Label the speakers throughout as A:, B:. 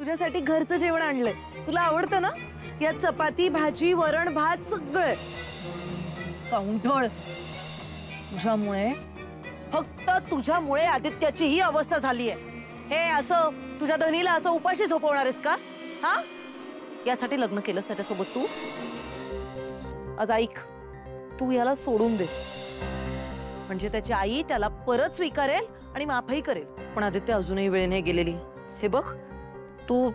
A: तुझ्यासाठी घरचं जेवण आणलंय, तुला आवडतं ना? यात चपाती, भाजी, वरण, भात सगळं. काउंठळ, तुझ्यामुळे, फक्त तुझ्यामुळे आदित्याची ही अवस्था झालीये. हे असं तुझ्या धनीला असं उपाशी झोपवणार आहेस का? हा, यासाठी लग्न केलंस त्याच्यासोबत तू? आज ऐक, तू याला सोडून दे, म्हणजे त्याची आई त्याला परत स्वीकारेल आणि माफही करेल. पण आदित्य, अजूनही वेळ नाही गेलेली. हे बघ, तू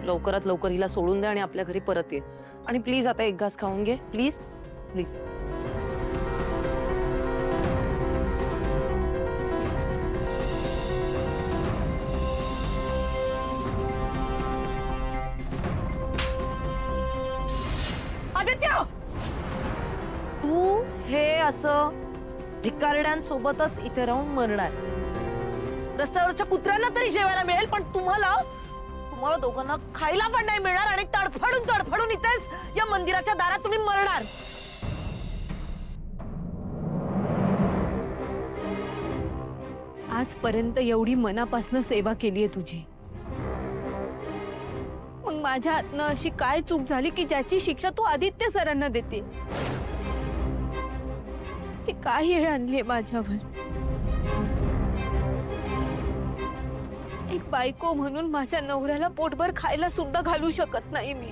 A: लवकरात लवकर हिला सोडून दे आणि आपल्या घरी परत ये. आणि प्लीज आता एक घास खाऊन घे, प्लीज प्लीज. आदित्य, तू हे असं भिकारड्यांसोबतच इथे राहून मरणार. रस्त्यावरच्या कुत्र्यांना तरी जेवायला मिळेल, पण तुम्हाला दोघांना खायला पण नाही मिळणार. आणि तडफडून तडफडून इथेच या मंदिराच्या दारात तुम्ही मरणार.
B: आजपर्यंत एवढी मनापासून सेवा केलीये तुझी, मग माझ्या हातनं अशी काय चूक झाली की ज्याची शिक्षा तू आदित्य सरांना देते? हे काय येळ आणलीये माझ्यावर? एक बायको म्हणून माझ्या नवऱ्याला पोटभर खायला सुद्धा घालू शकत नाही मी.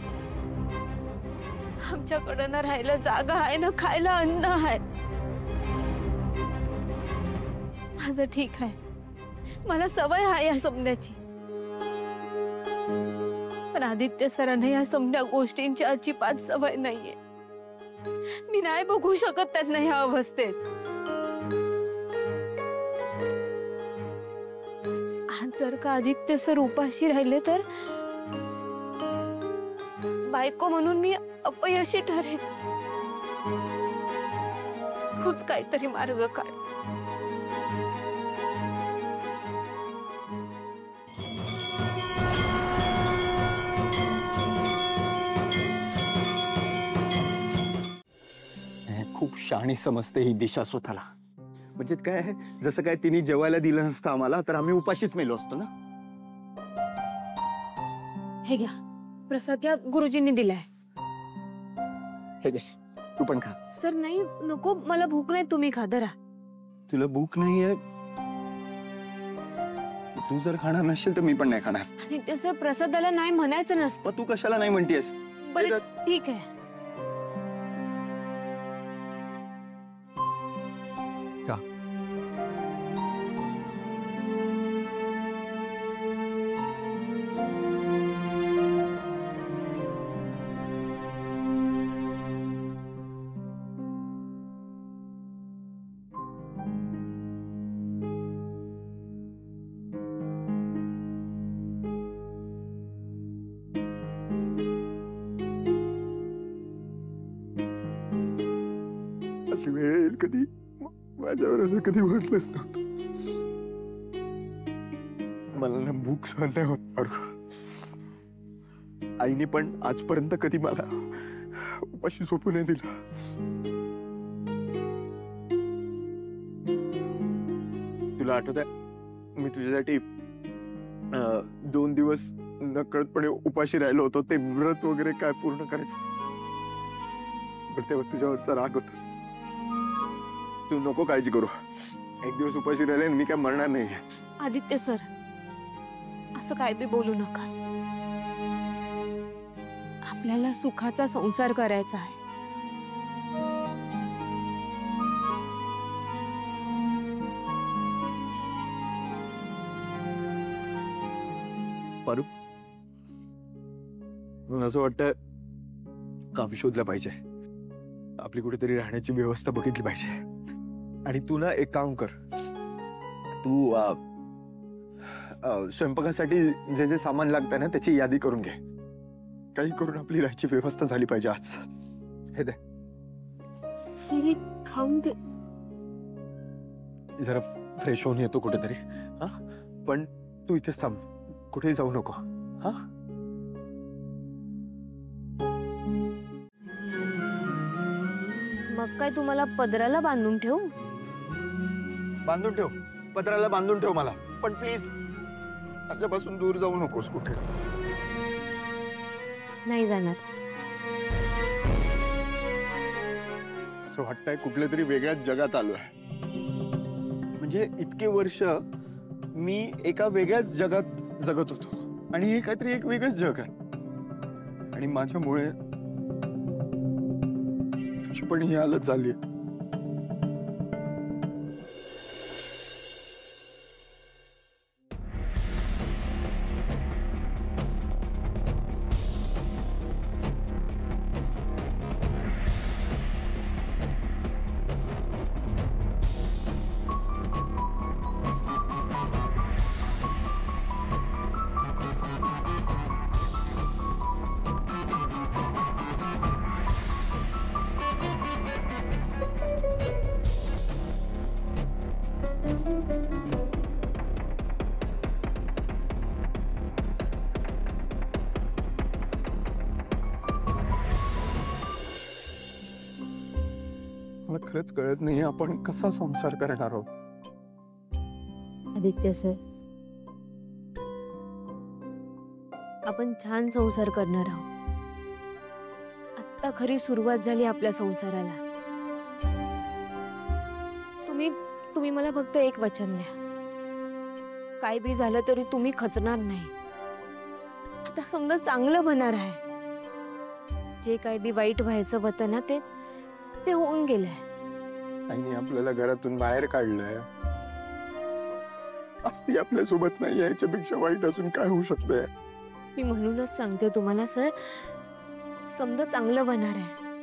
B: आमच्याकडं ना राहायला जागा आहे, ना खायला अन्न आहे. माझं ठीक आहे, मला सवय आहे या समण्याची. पण आदित्य सरांना या समध्या गोष्टींची अजिबात सवय नाहीये. मी नाही बघू शकत त्यांना ह्या अवस्थेत. आज जर का आदित्य सर उपाशी राहिले तर बायको म्हणून मी अपयशी ठरेन. तूच काहीतरी मार्ग काढ.
C: खूप शाणी समजते ही दिशा स्वतःला. म्हणजे काय आहे, जसं काय तिने जेवायला दिलं नसतं आम्हाला तर आम्ही उपाशीच मेलो असतो ना.
B: हे घ्या प्रसाद, या गुरुजींनी दिलाय.
C: हे घे, तू पण खा.
B: सर नाही, नको, मला भूक नाही, तुम्ही खा. धरा.
C: तुला भूक नाहीये? तू जर खाणार नसेल तर मी पण नाही खाणार.
B: आदित्य सर, प्रसादाला नाही म्हणायचं नसतं.
C: तू कशाला नाही म्हणतेस?
B: बरं ठीक आहे.
C: का? अशी वेळ येईल कधी, माझ्यावर असं कधी वाटलंच नव्हतं. मला ना भूक सहन नाही होत. आईने पण आजपर्यंत कधी मला उपाशी झोपू नाही दिलं. तुला आठवत आहे, मी तुझ्यासाठी 2 दिवस नकळतपणे उपाशी राहिलो होतो. ते व्रत वगैरे काय पूर्ण करायचं, पण तेव्हा तुझ्यावरचा राग होता. तू नको काळजी करू, एक दिवस उपाशी राहिले मी काय मरणार नाही.
B: आदित्य सर, असं काय बी बोलू नका. आपल्याला सुखाचा संसार करायचा आहे.
C: पारू, मला असं वाटतं काम शोधलं पाहिजे. आपली कुठेतरी राहण्याची व्यवस्था बघितली पाहिजे. आणि तू ना एक काम कर, तू स्वयंपाकासाठी जे जे सामान लागतं ना त्याची यादी करून घे. काही करून आपली राहायची व्यवस्था झाली पाहिजे आज. हे दे.
B: सर खाऊन दे.
C: जरा फ्रेश होऊन येतो कुठेतरी. हा, पण तू इथेच थांब, कुठेही जाऊ नको. हा,
B: मग काय तुम्हाला पदराला बांधून ठेवू?
C: बांधून ठेव, पत्राला बांधून ठेव मला, पण प्लीज माझ्यापासून दूर जाऊ नकोस कुठे.
B: नाही जाणार.
C: असं वाटतंय कुठल्या तरी वेगळ्याच जगात आलोय. म्हणजे इतके वर्ष मी एका वेगळ्याच जगात जगत होतो आणि हे काहीतरी एक वेगळंच जग आहे. आणि माझ्यामुळे तुझी पण ही हालत झाली. मला खरंच कळत नाही आपण कसा संसार करणार आहोत.
B: आदित्य सर, आपण छान संसार करणार आहोत. आत्ता खरी सुरुवात झाली आपल्या संसाराला. तुम्ही मला फक्त एक वचन द्या. काय बी झालं तरी तुम्ही खचणार नाही. आता समजा चांगलं होणार आहे. जे काय बी वाईट व्हायचं होतं ना ते होऊन गेलंय.
C: आईने आपल्याला घरातून बाहेर काढलंय. असती आपल्या सोबत नाही याच्यापेक्षा वाईट अजून काय होऊ शकतंय.
B: मी म्हणूनच सांगते तुम्हाला सर, समजा चांगलं होणार आहे.